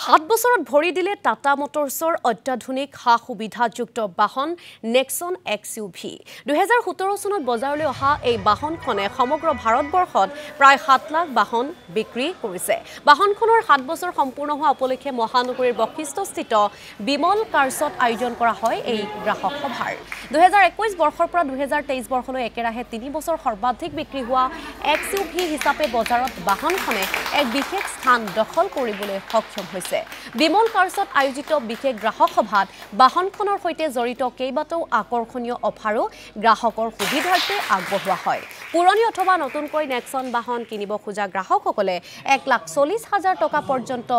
7 বছৰত ভৰি দিলে টাটা মটৰ্ছৰ অত্যাধুনিক সা-সুবিধাযুক্ত বাহন নেক্সন XUV 2017 চনত বজাৰলৈ অহা এই বাহনখনে সমগ্ৰ ভাৰতবৰ্ষত প্ৰায় 7 লাখ বাহন বিক্ৰী কৰিছে। বাহনখনৰ 7 বছৰ সম্পূৰ্ণ হোৱা উপলক্ষে মহানগৰীৰ বশিষ্ঠস্থিত বিমল কাৰ্ছত আয়োজন কৰা হয় এই গ্ৰাহক সভাৰ। 2021 বৰ্ষৰ পৰা 2023 বৰ্ষলৈ একেৰাহে 3 বছৰ সৰ্বাধিক বিক্ৰী হোৱা XUV হিচাপে বজাৰত বাহনখনে এক বিশেষ স্থান দখল কৰিবলৈ সক্ষম হৈছে। বিমল কাৰ্ছত আয়োজিত বিশেষ গ্ৰাহক সভাত বাহনখনৰ সৈতে জড়িত কেইবাটাও আকৰ্ষণীয় অফাৰো গ্ৰাহকৰ সুবিধাৰ্থে আগবঢ়োৱা হয়। পুৰণি অথবা নতুনকৈ নেক্সন বাহন কিনিব খোজা গ্ৰাহকসকলে 1,40,000 টকা পৰ্যন্ত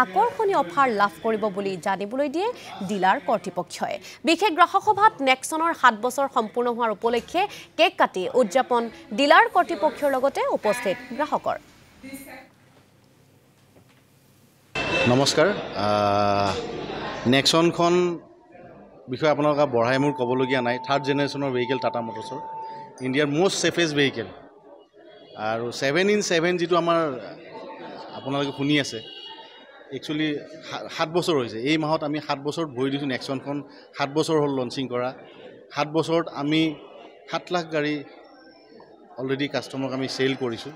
আকৰ্ষণীয় অফাৰ লাভ কৰিব বুলি জানিবলৈ দিয়ে ডিলাৰ কৰ্তৃপক্ষই। বিশেষ গ্ৰাহক সভাত নেক্সনৰ 7 বছৰ সম্পূৰ্ণ হোৱাৰ উপলক্ষে কেক কাটি উদযাপন ডিলাৰ কৰ্তৃপক্ষৰ লগতে উপস্থিত গ্ৰাহকৰ। নমস্কাৰ, নেক্সনখন বিষয়ে আপোনালোকে বঢ়াই মোৰ ক'বলগীয়া নাই। 3rd জেনেৰেশ্যনৰ ভেহিকেল টাটা মটৰ্ছৰ ইণ্ডিয়াৰ মষ্ট ছেফেষ্ট ভেহিকেল আৰু 7x7 যিটো আমাৰ আপোনালোকে শুনি আছে, একচুৱেলি 7 বছৰ হৈছে। এই মাহত আমি 7 বছৰত ভৰি দিছোঁ। নেক্সনখন 7 বছৰ হ'ল লঞ্চিং কৰা। 7 বছৰত আমি 7 লাখ গাড়ী অলৰেডি কাষ্টমাৰক আমি চেল কৰিছোঁ।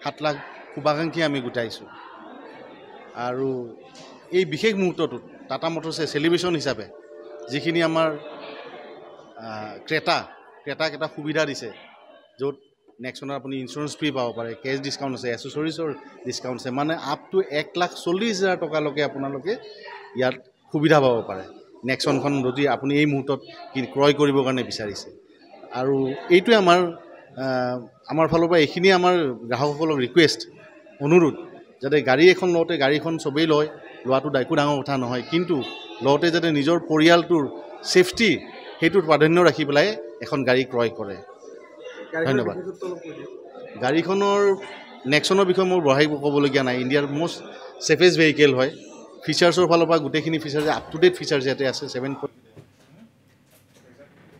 7 লাখ শুভাকাংক্ষী আমি গোটাইছোঁ। আৰু এই বিশেষ মুহূৰ্তটোত টাটা মটৰ্ছে চেলিব্ৰেশ্যন হিচাপে যিখিনি আমাৰ ক্ৰেতাক এটা সুবিধা দিছে, য'ত নেক্সনৰ আপুনি ইঞ্চুৰেঞ্চ ফ্ৰী পাব পাৰে, কেছ ডিছকাউণ্ট আছে, এচেছৰিজৰ ডিছকাউণ্ট আছে, মানে আপ টু 1,40,000 টকালৈকে আপোনালোকে ইয়াত সুবিধা পাব পাৰে নেক্সনখন যদি আপুনি এই মুহূৰ্তত ক্ৰয় কৰিবৰ কাৰণে বিচাৰিছে। আৰু এইটোৱে আমাৰ ফালৰ পৰা এইখিনিয়ে আমাৰ গ্ৰাহকসকলক ৰিকুৱেষ্ট, অনুৰোধ, যাতে গাড়ী এখন লওঁতে গাড়ীখন চবেই লোৱাটো একো ডাঙৰ কথা নহয়, কিন্তু লওঁতে যাতে নিজৰ পৰিয়ালটোৰ ছেফটি সেইটোত প্ৰাধান্য ৰাখি পেলাই এখন গাড়ী ক্ৰয় কৰে। ধন্যবাদ। গাড়ীখনৰ নেক্সনৰ বিষয়ে মোৰ বঢ়াই ক'বলগীয়া নাই। ইণ্ডিয়াৰ মষ্ট ছেফেষ্ট ভেহিকেল হয়। ফিচাৰ্ছৰ ফালৰ পৰা গোটেইখিনি features up to date features ইয়াতে আছে। 7